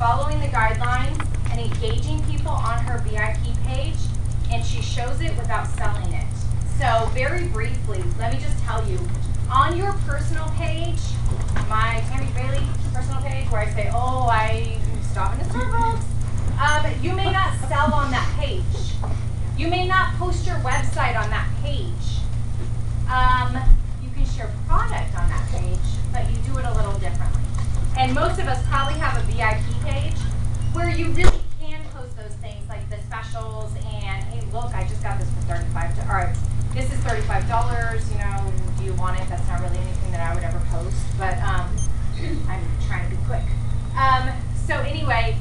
following the guidelines and engaging people on her VIP page, and she shows it without selling it. So very briefly, let me just tell you, on your personal page, my Tammy Bailey personal page, where I say, oh, I stop in a Starbucks, you may not sell on that page. You may not post your website on that page. You can share product on that page, but you do it a little differently. And most of us probably have a VIP page where you really can post those things like the specials and, hey, look, I just got this for $35. All right, this is $35. You know, do you want it? That's not really anything that I would ever post, but I'm trying to be quick. So anyway,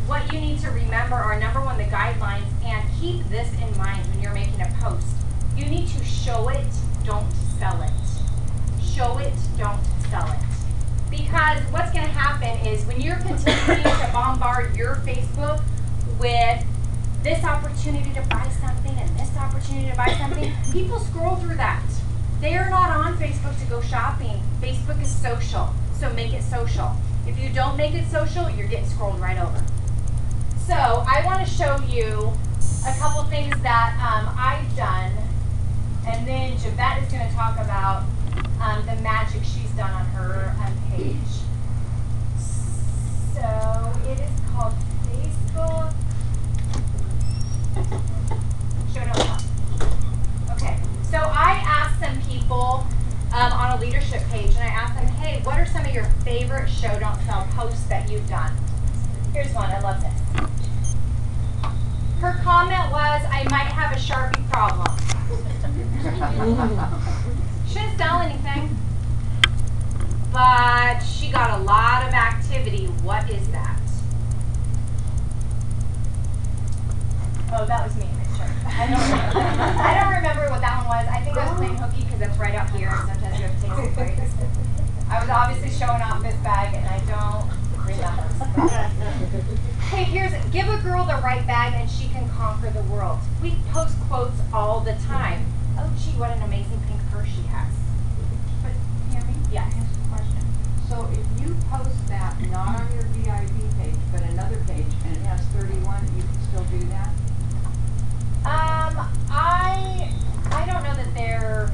what you need to remember are, number one, the guidelines, and keep this in mind when you're making a post. You need to show it, don't sell it. Show it, don't sell it. Because what's going to happen is when you're continuing to bombard your Facebook with this opportunity to buy something and this opportunity to buy something, people scroll through that. They are not on Facebook to go shopping. Facebook is social, so make it social. If you don't make it social, you're getting scrolled right over. So I want to show you a couple things that I've done, and then Javette is going to talk about the magic she's done on her page. So it is called Facebook. Show it up. Okay, so I asked some people on a leadership page, and I asked them, hey, what are some of your favorite show don't tell posts that you've done? Here's one, I love this. Her comment was, I might have a Sharpie problem. She didn't sell anything, but she got a lot of activity. What is that? Oh, that was me. I don't remember what that one was. I think I was playing hooky because it's right out here, and sometimes you have to take some breaks. I was obviously showing off this bag, and I don't remember. Hey, give a girl the right bag and she can conquer the world. We post quotes all the time. Oh, gee, what an amazing pink purse she has. But, Tammy, yes. I have a question. So if you post that not on your VIP page, but another page, and it has 31, you can still do that? I don't know that they're,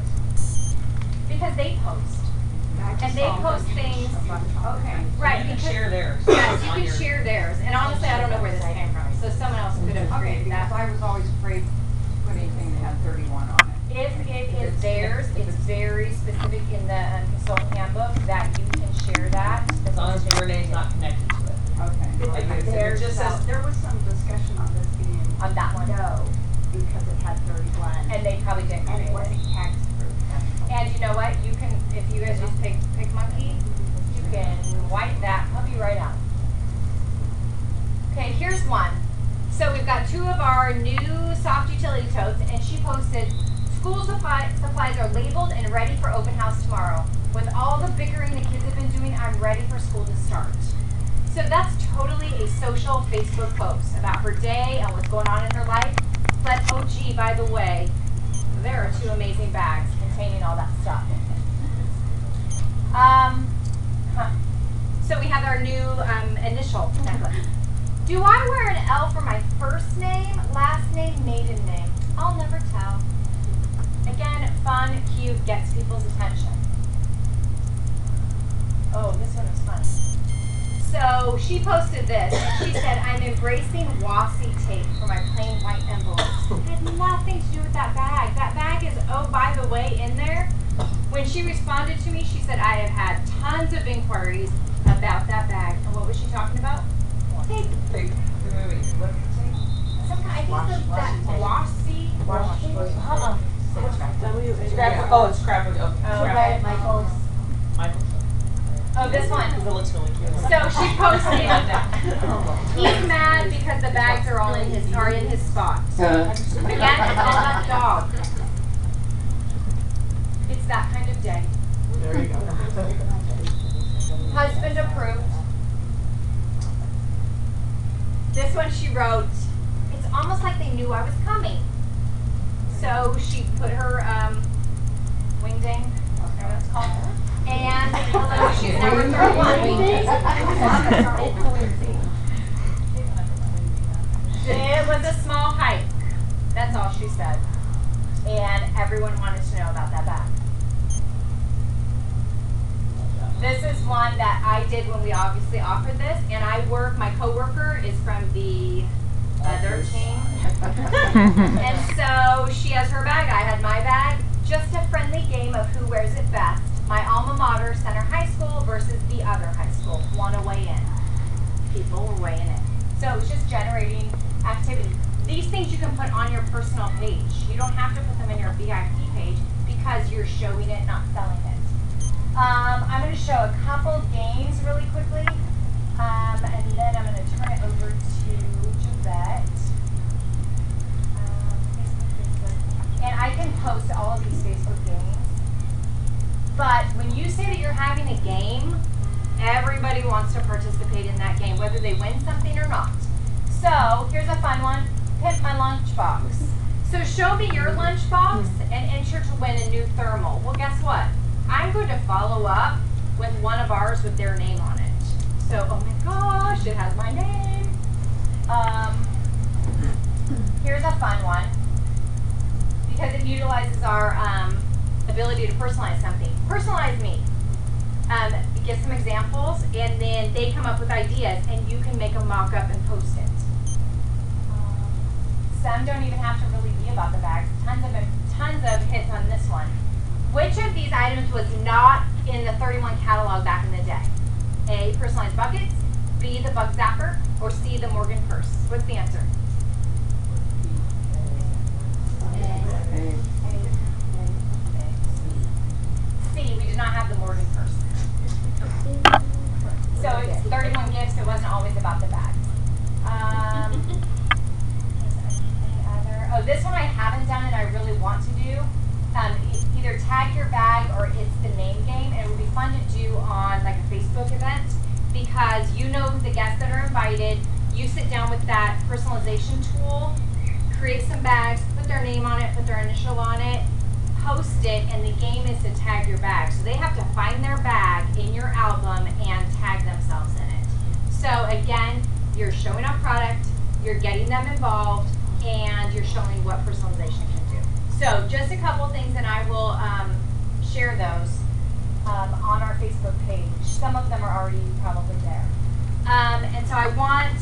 because they post. And they post things. Okay. Right. You can share theirs. Yes, you can share theirs. And honestly, I don't know where this came from. So someone else could have Okay, created because that. I was always afraid to put anything that had 31 on it. If it is theirs, it's very specific in the consultant handbook that you can share that. As long as your name's not connected to it. Okay. Like I said, it just says, There was some discussion on this being On that one. no, because it had 31. And they probably didn't And create it wasn't it. tax proof. And you know what? You can, if you guys use PicMonkey, you can wipe that puppy right out. Okay, here's one. So we've got two of our new soft utility totes, and she posted, school supplies are labeled and ready for open house tomorrow. With all the bickering the kids have been doing, I'm ready for school to start. So that's totally a social Facebook post about her day and what's going on in her life. But oh gee, by the way, there are two amazing bags containing all that stuff. So we have our new initial necklace. Do I wear an L for my first name, last name, maiden name? I'll never tell. Again, fun, cute, gets people's attention. Oh, this one was fun. So she posted this, and she said, I'm embracing washi tape for my plain white envelopes. It had nothing to do with that bag. That bag is, oh, by the way, in there. When she responded to me, she said, I have had tons of inquiries about that bag. And what was she talking about? Tape. wait, what did it say? Some kind, I think that washi. Scrapbook. Oh, it's scrapbook. Okay. Oh, Scrapbook. okay. Michael's. Michael. Oh, this one. Because it looks really cute. So she posted, he's mad because the bags are all in his spot. Again, it's not a dog. It's that kind of day. There you go. Husband approved. This one she wrote, it's almost like they knew I was coming. So she put her wingding, whatever it's called, and she's number 31. was a small hike. That's all she said. And everyone wanted to know about that bag. This is one that I did when we obviously offered this, and my coworker is from the other team. And so she has her bag, I had my bag. Just a friendly game of who wears it best. My alma mater, Center High School versus the other high school. Want to weigh in. People were weighing in. So it was just generating activity. These things you can put on your personal page. You don't have to put them in your VIP page because you're showing it, not selling it. I'm going to show a couple games really quickly, and then I'm going to turn it over to Javette. And I can post all of these Facebook games. But when you say that you're having a game, everybody wants to participate in that game, whether they win something or not. So here's a fun one. Pick my lunchbox. So show me your lunchbox and enter to win a new thermal. Well, guess what? I'm going to follow up with one of ours with their name on it. So, oh my gosh, it has my name. Here's a fun one because it utilizes our ability to personalize something. Personalize me. Get some examples, and then they come up with ideas, and you can make a mock-up and post it. Some don't even have to really be about the bags. Tons of hits on this one. Which of these items was not in the 31 catalog back in the day? A, personalized buckets, B, the bug zapper, or C, the Morgan purse? What's the answer? C, we did not have the Morgan purse. So it's 31 gifts, it wasn't always about the bags. Oh, this one I haven't done and I really want to do. Either tag your bag or it's the name game, and it would be fun to do on like a Facebook event because you know the guests that are invited. You sit down with that personalization tool, create some bags, put their name on it, put their initial on it, post it, and the game is to tag your bag. So they have to find their bag in your album and tag themselves in it. So again, you're showing off product, you're getting them involved, and you're showing what personalization can do. So just a couple things, and I will share those on our Facebook page. Some of them are already probably there. And so I want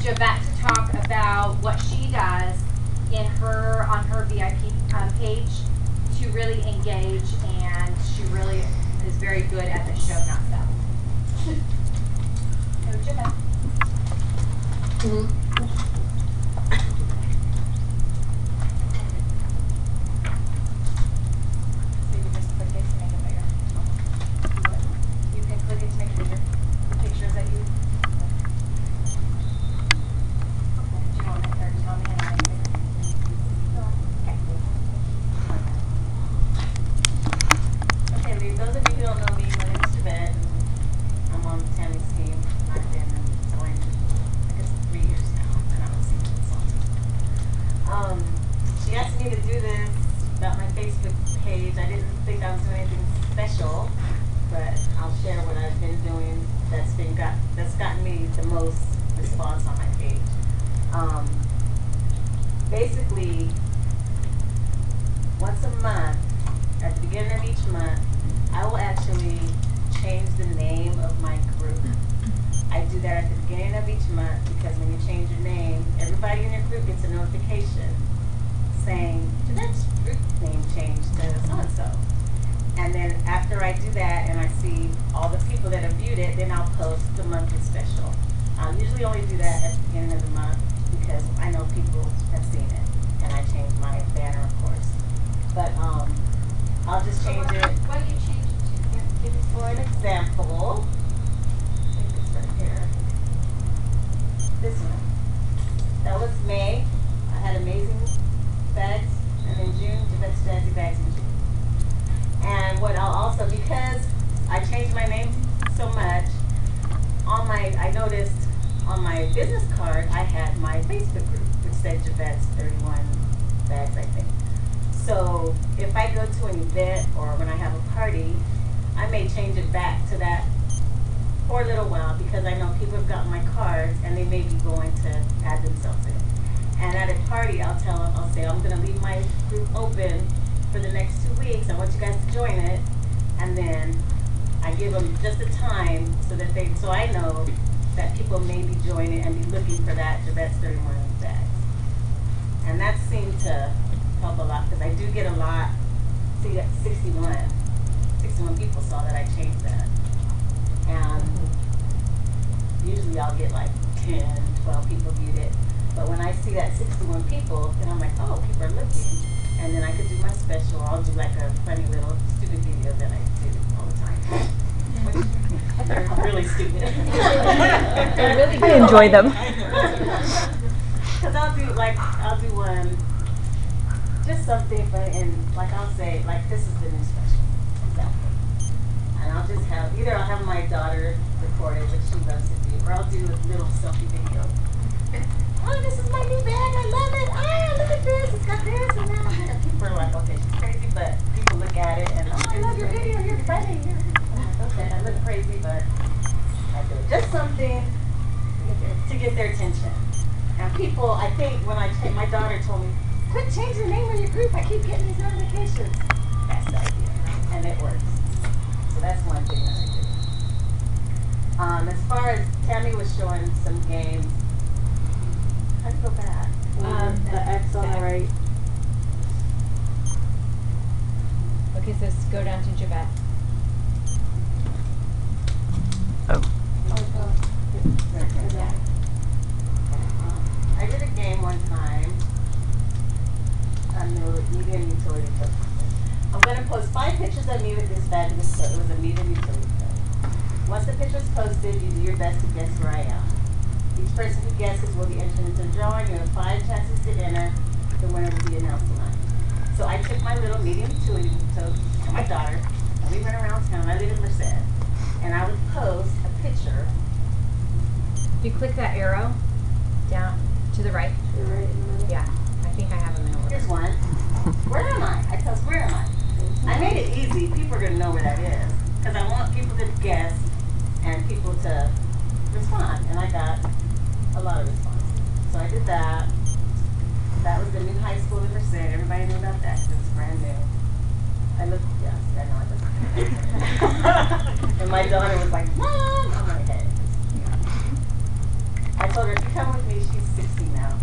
Javette to talk about what she does on her VIP page to really engage, and she really is very good at the show, not tell. So Javette. Basically, once a month, at the beginning of each month, I will actually change the name of my group. I do that at the beginning of each month because when you change your name, everybody in your group gets a notification saying, Jeanette's group name changed to so-and-so. And then after I do that and I see all the people that have viewed it, then I'll post the monthly special. I'll usually only do that at the beginning of the month because I know people have seen it. And I change my banner, of course. But I'll just change it. What do you change it to? Give me For an example, I think it's right here. This one. That was May. I had amazing bags. And in June, Javette's Jazzy Bags in June. And what I'll also, because I changed my name so much, I noticed on my business card, I had my Facebook group, which said Javette's 31 bags, I think. So if I go to an event or when I have a party, I may change it back to that for a little while because I know people have gotten my cards and they may be going to add themselves in. And at a party, I'll say, I'm gonna leave my group open for the next 2 weeks. I want you guys to join it. And then I give them just a time so I know that people may be joining and be looking for that Javette's 31 bags. And that seemed to help a lot because I do get a lot. See, that 61 people saw that I changed that. And usually I'll get like 10, 12 people viewed it. But when I see that 61 people, then I'm like, oh, people are looking. And then I could do my special. I'll do like a funny little stupid video that I do all the time. They're really stupid. I enjoy them. Because I'll do one, just something fun, and like I'll say, like this is the new special, example. And I'll just I'll have my daughter record it, which she loves to do, or I'll do a little selfie video. Oh, this is my new bag, I love it. Ah, look at this, it's got this and that. And people are like, okay, she's crazy, but people look at it and, oh, I love your video, you're funny. I'm like, okay, I look crazy, but I do it. Just something to get their attention. And people, I think when my daughter told me, quit changing the name of your group, I keep getting these notifications. That's the idea, and it works. So that's one thing that I do. As far as Tammy was showing some games, how do you go back? The X on the right. Okay, so go down to Javette. I did a game one time. Media and utility code. I'm going to post 5 pictures of me with this bag. It was a media and utility code. Once the picture is posted, you do your best to guess where I am. Each person who guesses will be entered into a drawing. You have 5 chances to enter. The winner will be announced tonight. So I took my little medium utility code to my daughter, and we went around town. I live in Merced. And I would post a picture. You click that arrow down to the right. To the right in the middle. Yeah, I think I have them in order. Here's one. Where am I? I post, where am I? I made it easy. People are going to know where that is. Because I want people to guess and people to respond. And I got a lot of responses. So I did that. That was the new high school in Merced. Everybody knew about that because it was brand new. I looked, yes, I know I looked. And my daughter was like, Mom! I'm like, hey. I told her, if you come with me, she's 16 now.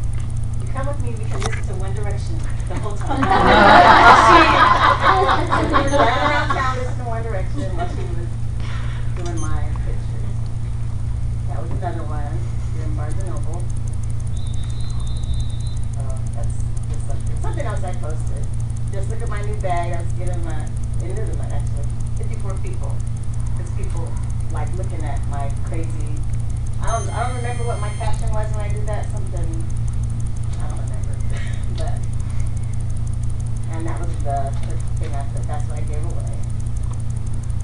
You come with me, we can listen to One Direction the whole time. She was running around town listening to One Direction while she was doing my pictures. That was another one. You're in Barnes & Noble. That's just something else I posted. Just look at my new bag. I was getting it is a month actually. 54 people. Because people like looking at my crazy. I don't remember what my caption was when I did that. Something I don't remember. But and that was the thing that's what I gave away.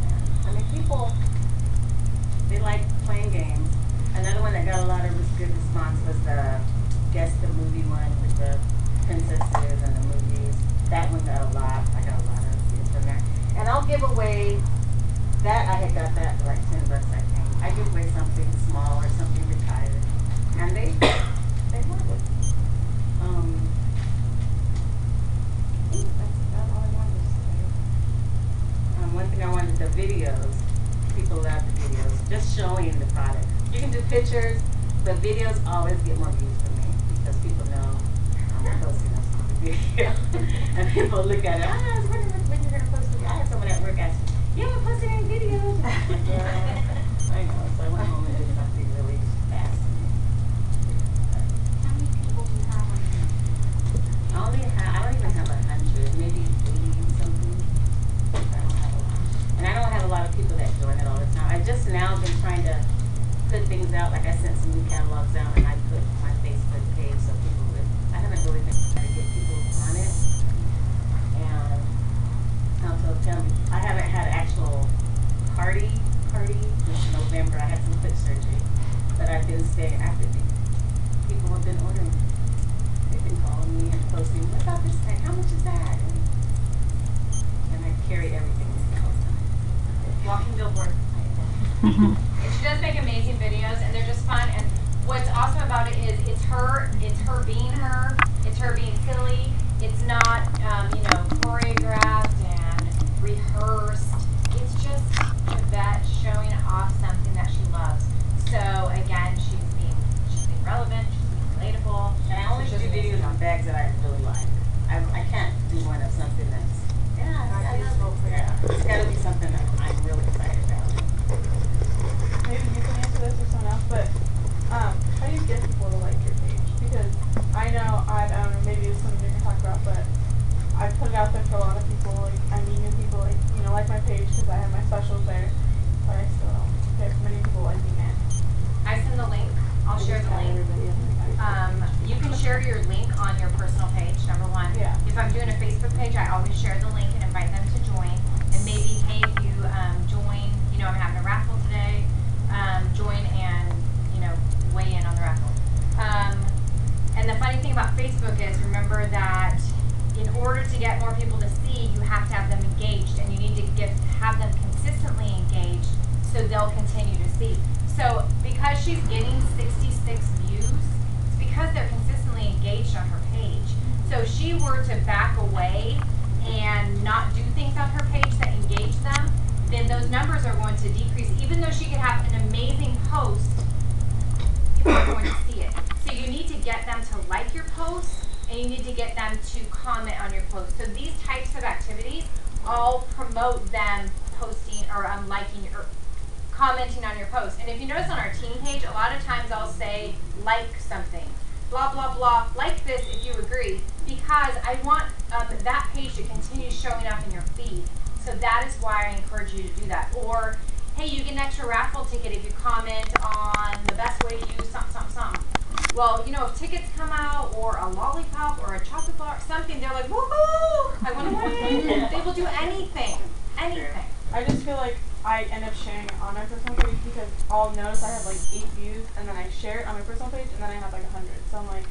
And, I mean, people they like playing games. Another one that got a lot of good response was the guess the movie one with the princesses and the movies. That one got a lot. I got a lot of views from that. And I'll give away that. I had got that for like $10, I think. I give away something small or something retired, and they love it. I think that's about all I wanted to say. One thing I wanted, the videos. People love the videos. Just showing the product. You can do pictures, but videos always get more views for me because people know I'm posting a stupid video, and people look at it. I was wondering when you're gonna post a video. I had someone at work ask, "You haven't posted any videos?" Yeah. I know, so I went home and did something really fast. How many people do you have on your? I don't even have 100, maybe 80 something. I don't have a lot. And I don't have a lot of people that join it all the time. I just now been trying to put things out, like I sent some new catalogs out and I put my Facebook page so people would, I haven't really been trying to get people on it. And I'll tell me, I haven't had an actual party in November. I had some foot surgery, but I've been staying active. People have been ordering. They've been calling me and posting, what about this thing? How much is that? And I carry everything with me all the time. Walking billboard. And she does make amazing videos, and they're just fun. And what's awesome about it is it's her her being her. It's her being silly. It's not, choreographed and rehearsed. It's just Yvette showing off something that she loves. So again, she's being relevant. She's being relatable. And I only do videos on bags that I really like. I can't do one of something that's, it's gotta be something that I'm really excited about. Maybe you can answer this or someone else, but how do you get people to like your page? Because I know, I don't know, maybe it's something you can talk about, but I put it out there for a lot of people, like, I meet new people, like my page because I have my specials there, but I still don't get many people liking it. I send the link. I'll share the link. You can share your link on your personal page, number one. Yeah. If I'm doing a Facebook page, I always share the link and invite them to join. And maybe, hey, if you join, I'm having a raffle today, join and, weigh in on the raffle. And the funny thing about Facebook is, remember that in order to get more people to see, you have to have them engaged, and you need to have them consistently engaged so they'll continue to see. So because she's getting 66 views, it's because they're consistently engaged on her page. So if she were to back away and not do things on her page that engage them, then those numbers are going to decrease. Even though she could have an amazing post, people are going to see it. So you need to get them to like your post, and you need to get them to comment on your post. So these types of activities all promote them posting or liking or commenting on your post. And if you notice on our team page, a lot of times I'll say, like something, blah, blah, blah, like this if you agree, because I want that page to continue showing up in your feed. So that is why I encourage you to do that. Or, hey, you get an extra raffle ticket if you comment on the best way to use something, something, something. Well, if tickets come out, or a lollipop, or a chocolate bar, something, they're like, woohoo! I want to win. They will do anything. Anything. I just feel like I end up sharing it on my personal page because I'll notice I have like 8 views and then I share it on my personal page and then I have like 100. So I'm like,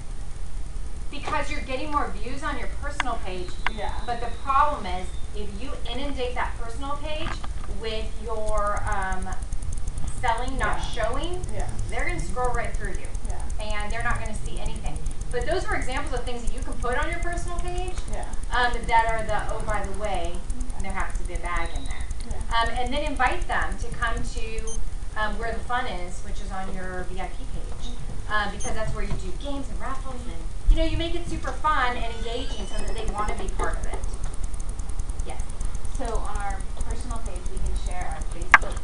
because you're getting more views on your personal page. yeah. But the problem is, if you inundate that personal page with your selling, not showing, Yeah. they're going to scroll right through you. Yeah. And they're not going to see anything. But those are examples of things that you can put on your personal page Yeah. that are the, oh, by the way, there happens to be a bag in there. Yeah. And then invite them to come to where the fun is, which is on your VIP page. Because that's where you do games and raffles and, you make it super fun and engaging so that they want to be part of it. Yes. So on our personal page, we can share our Facebook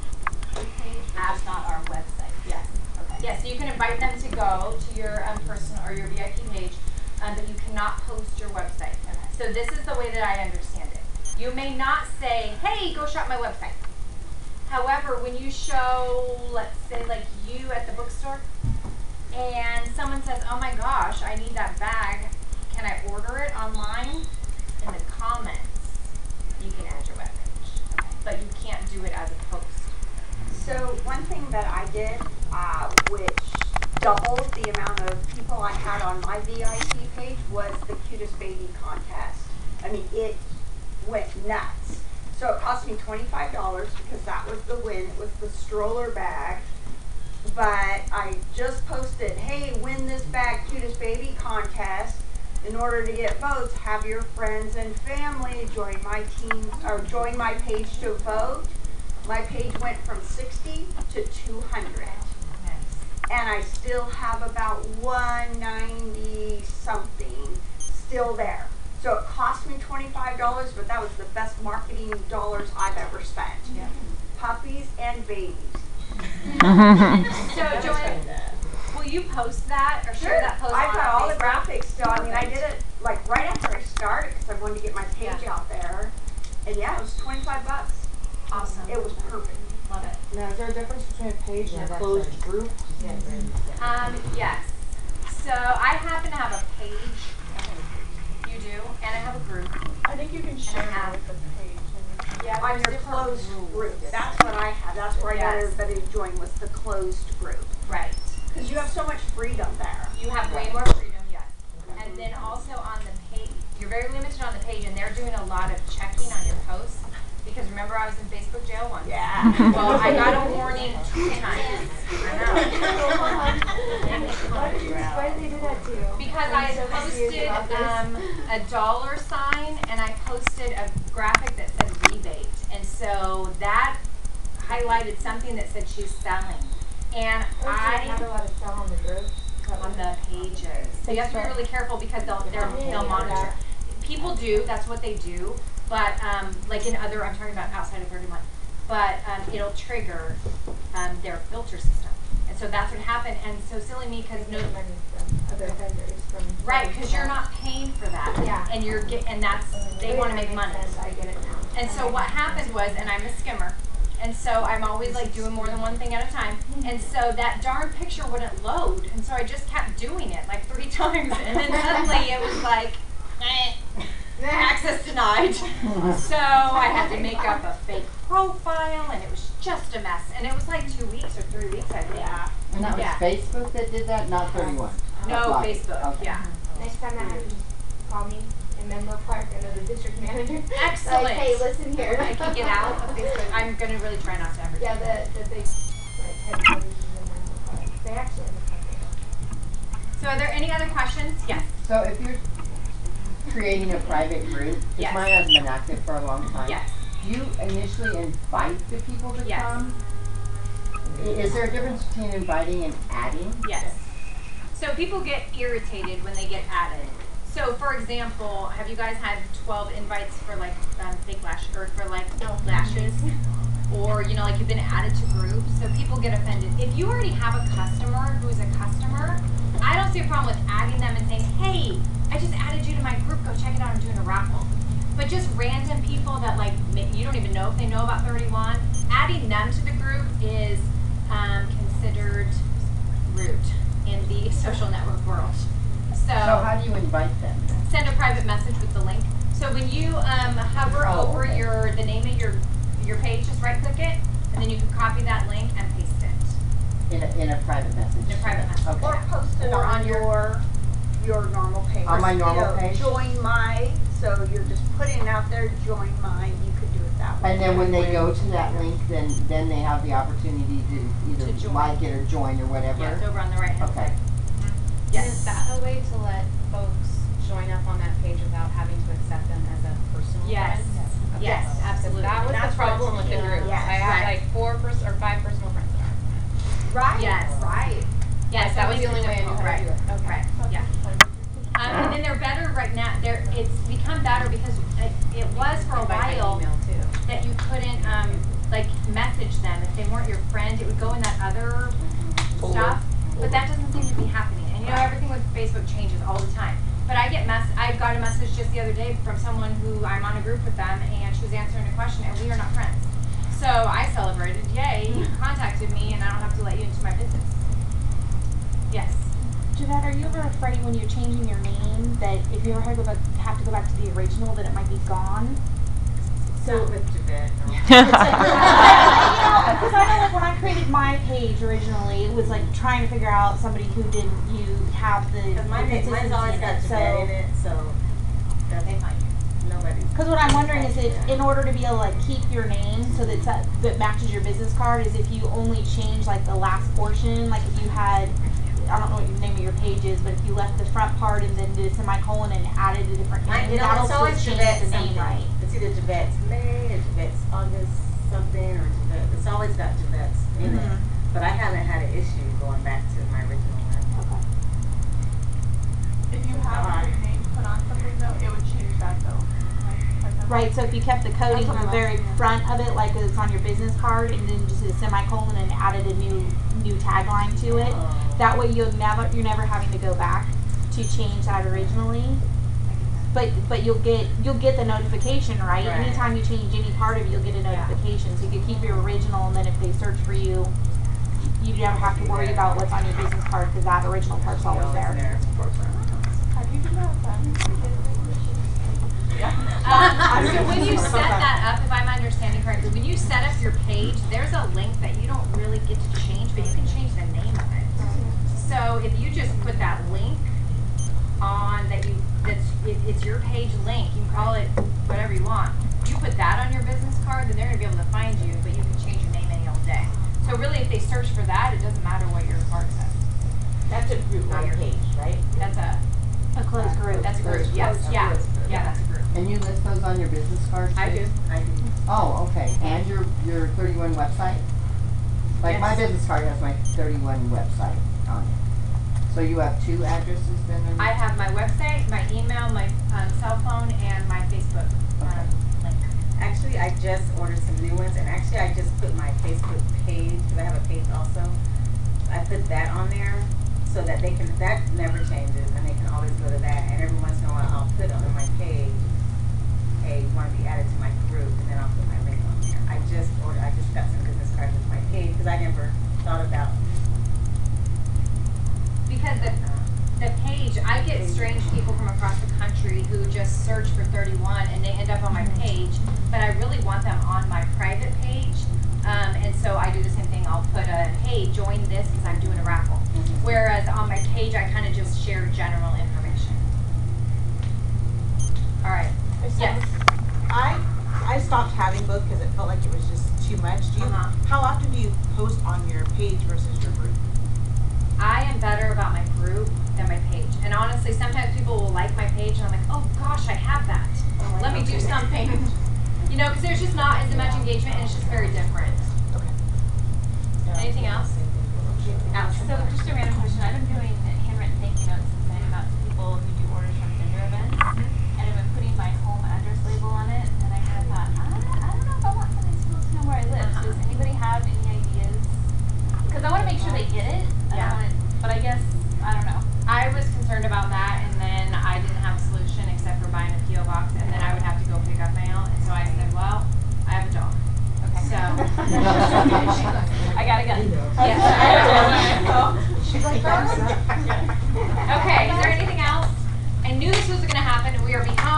page, but just not our website. Yes. Okay. Yes, so you can invite them to go to your personal or your VIP page, but you cannot post your website. Okay. So this is the way that I understand it. You may not say, hey, go shop my website. However, when you show, let's say, like you at the bookstore, and someone says, oh my gosh, I need that bag, can I order it online? In the comments, you can add your webpage, but you can't do it as a post. So one thing that I did, which doubled the amount of people I had on my VIP page, was the Cutest Baby contest. I mean, it went nuts. So it cost me $25 because that was the win. It was the stroller bag. But I just posted, hey, win this bag, Cutest Baby contest. In order to get votes, have your friends and family join my team or join my page to vote. My page went from 60 to 200. And I still have about 190 something still there. So it cost me $25, but that was the best marketing dollars I've ever spent. Yeah. Puppies and babies. So Joanne, will you post that or share that post I've on got all the Facebook? graphics still. I mean, I did it like right after I started because I wanted to get my page out there. And yeah, it was $25. Awesome. It was perfect. Love it. Now, is there a difference between a page and a closed group? Yes. So I happen to have a page. You do, and I have a group. I think you can share it with the page. Yeah, On there's your different closed rules. group. That's what I had. That's where I got Yes. everybody to join was the closed group. Right. Because you have so much freedom there. You have way more freedom, yes. And then also on the page, you're very limited on the page, and they're doing a lot of checking on your posts. Because remember, I was in Facebook jail once. Yeah. Well, I got a warning 2 times. I know. Why did they do that to you? Because I'm I so confused posted about this. a dollar sign and I posted a graphic that said rebate. And so that highlighted something that said she's selling. And You're not I, allowed to sell on the group. on the pages. So you have to be really careful because they'll monitor. People do, that's what they do. But like in other, I'm talking about outside of 31. But it'll trigger their filter system. And so that's what happened. And so silly me because no, Money from other vendors from. right, because you're not paying for that. Yeah. And you're and that's they want to make money. I get it now. And so what happened was, and I'm a skimmer, and so I'm always like doing more than one thing at a time. And so that darn picture wouldn't load, and so I just kept doing it like 3 times, and then suddenly it was like, access denied. So I had to make up a fake profile, and it was just a mess. And it was like 2 weeks or 3 weeks, I think. Yeah. And that was Yeah. Facebook that did that, not 31? No, Apply. Facebook. Okay. Yeah. Next time that happens, call me in Menlo Park. I know the district manager. Excellent. Like, hey, listen here. I can get out of Facebook. I'm gonna really try not to ever. Yeah, the big like headquarters in Menlo Park. They actually have a So are there any other questions? Yes. So if you're creating a private group, because Yes. mine hasn't been active for a long time. Yes. Do you initially invite the people to Yes. come? Is there a difference between inviting and adding? Yes. So people get irritated when they get added. So for example, have you guys had 12 invites for like fake lash or for like lashes? Or you know, like you've been added to groups, so people get offended. If you already have a customer who's a customer, I don't see a problem with adding them and saying, hey, I just added you to my group, go check it out, I'm doing a raffle. But just random people that like, you don't even know if they know about 31, adding them to the group is considered rude in the social network world. So how do you invite them? Send a private message with the link. So when you hover over the name of your page, just right click it, and then you can copy that link and paste it. In a private message? In a private message. Okay. Or post it Or on on your normal page. On my normal You know, page? Join my, so you're just putting it out there, join mine, you could do it that way. And then when they go to that link, then they have the opportunity to either To join. like it or join or whatever? Yeah, it's over on the right hand Okay. side. And is that a way to let folks join up on that page without having to accept them as a personal Yes. friend? Yes, Okay. absolutely. That was That's the problem what's with the key. group. Yes. I had Right. like 4 or 5 personal friends that are. Right. Yes. Right. Yes, That was the makes only it way I knew difficult. how to do it. Okay. Right, yeah. And then they're better right now. It's become better because it was for a By while email too. that you couldn't like message them if they weren't your friend. It would go in that other stuff, but that doesn't seem to be happening. And you know, everything with Facebook changes all the time. But I got a message just the other day from someone who I'm on a group with them, and she was answering a question, and we are not friends. So I celebrated, yay! You contacted me, and I don't have to let you into my business. Yes. Javette, are you ever afraid when you're changing your name that if you ever have to go back to the original that it might be gone? So with Javette. Because I know like when I created my page originally, it was like trying to figure out somebody who didn't have the Because mine's consistency always in got it. Javette in So, it, so that's They find you. nobody. because what I'm wondering is if in order to be able to like keep your name so that matches your business card, is if you only change like the last portion, like if you had, I don't know what your name of your page is, but if you left the front part and then did a semicolon and added a different name, No, that'll it's still always change Javette the name, something. right? It's either Javette's May or Javette's August something or Javette. It's always got Javette's in it. But I haven't had an issue going back to my original one. If you have your name put on something though, it would change that though. Like Right, so if you kept the coding That's what from the I'm very asking. front of it, like it's on your business card, and then just did a semicolon and added a new tagline to it, that way you're never having to go back to change that originally. But you'll get the notification, right? Right. Anytime you change any part of it, you'll get a notification. So you can keep your original, and then if they search for you, you never have to worry about what's on your business card because that original part's always there. have you been outside? So when you set that up, if I'm understanding correctly, when you set up your page, there's a link that you don't really get to change, but you can change the name of it. So if you just put that link on it's your page link, you can call it whatever you want. You put that on your business card, then they're gonna be able to find you, but you can change your name any old day. So really, if they search for that, it doesn't matter what your card says. That's a group. on your business cards? I do. Oh, okay, and your 31 website? Like my Yes. business card has my 31 website on it. So you have 2 addresses then? I have my website, my email, my cell phone, and my Facebook link. Actually, I just ordered some new ones, and actually I just put my Facebook page, because I have a page also. I put that on there so that they can, that never changes, and they can always go to that. And every once in a while, I'll put on my page, hey, you want to be added to my group, and then I'll put my link on there. I just got some business cards with my page, because I never thought about. Because the page, I get strange people from across the country who just search for 31 and they end up on my page, but I really want them on my private page. And so I do the same thing. I'll put a, hey, join this because I'm doing a raffle. Whereas on my page, I kind of just share general information. All right. Yes. I stopped having both because it felt like it was just too much. How often do you post on your page versus your group? I am better about my group than my page. And honestly, sometimes people will like my page and I'm like, oh gosh, I have that. Let me do something. You know, because there's just not as much engagement and it's just very different. Anything else? Alex? So just a random question. I've been doing handwritten thank you notes and sending them out to people who do orders from vendor events. And I've been putting my home address label on it. And I kind of thought, I don't know if I want some of these people to know where I live. So does anybody have any ideas? Because I want to make sure they get it. But I guess, I don't know. I was concerned about that and then I didn't have a solution except for buying a P.O. box and then I would have to go pick up mail. And so I said, well, I have a dog. Okay. So. I got a gun. Yes. She's like, Okay, is there anything else? I knew this was going to happen and we are behind.